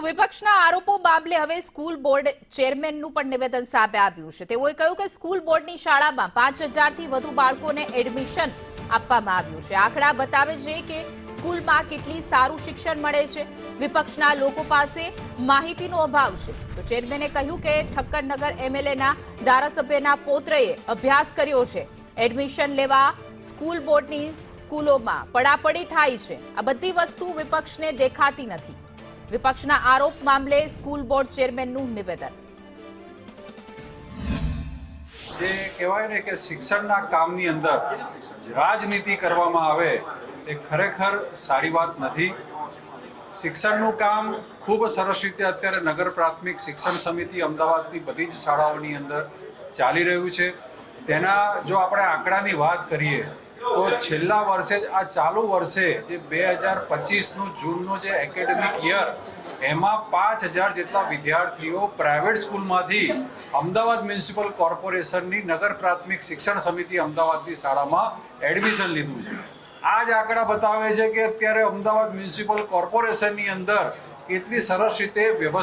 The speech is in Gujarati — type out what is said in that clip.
વિપક્ષના આરોપો મામલે હવે સ્કૂલ બોર્ડ ચેરમેનનું પણ નિવેદન સામે આવ્યું છે। તેઓએ કહ્યું કે સ્કૂલ બોર્ડની શાળામાં 5000 થી વધુ બાળકોને એડમિશન આપવામાં આવ્યું છે। આંકડા બતાવે છે કે સ્કૂલમાં કેટલી સારું શિક્ષણ મળે છે। વિપક્ષના લોકો પાસે માહિતીનો અભાવ છે। તો ચેરમેને કહ્યું કે ઠક્કરનગર એમએલએના ધારાસભ્યના પૌત્રએ અભ્યાસ કર્યો છે। એડમિશન લેવા સ્કૂલ બોર્ડની સ્કૂલોમાં પડાપડી થાય છે। આ બધી વસ્તુ વિપક્ષને દેખાતી નથી। વિપક્ષના આરોપ મામલે સ્કૂલ બોર્ડ ચેરમેનનું નિવેદન। જે કહેવાય ને કે શિક્ષણના કામની અંદર રાજનીતિ કરવામાં આવે એ ખરેખર સારી વાત નથી। શિક્ષણનું કામ ખૂબ સરસ રીતે અત્યારે નગર પ્રાથમિક શિક્ષણ સમિતિ અમદાવાદની બધી જ શાળાઓની અંદર ચાલી રહ્યું છે। તેના જો આપણે આંકડાની વાત કરીએ તો છેલ્લા વર્ષે જ આ ચાલુ વર્ષે જે 2025નું જૂનનું જે એકેડેમિક યર એમાં 5000 જેટલા વિદ્યાર્થીઓ પ્રાઇવેટ સ્કૂલમાંથી અમદાવાદ મ્યુનિસિપલ કોર્પોરેશનની નગર પ્રાથમિક શિક્ષણ સમિતિ અમદાવાદની શાળામાં એડમિશન લીધું છે। આ જ આંકડા બતાવે છે કે અત્યારે અમદાવાદ મ્યુનિસિપલ કોર્પોરેશનની અંદર કેટલી સરસ રીતે વ્યવસ્થા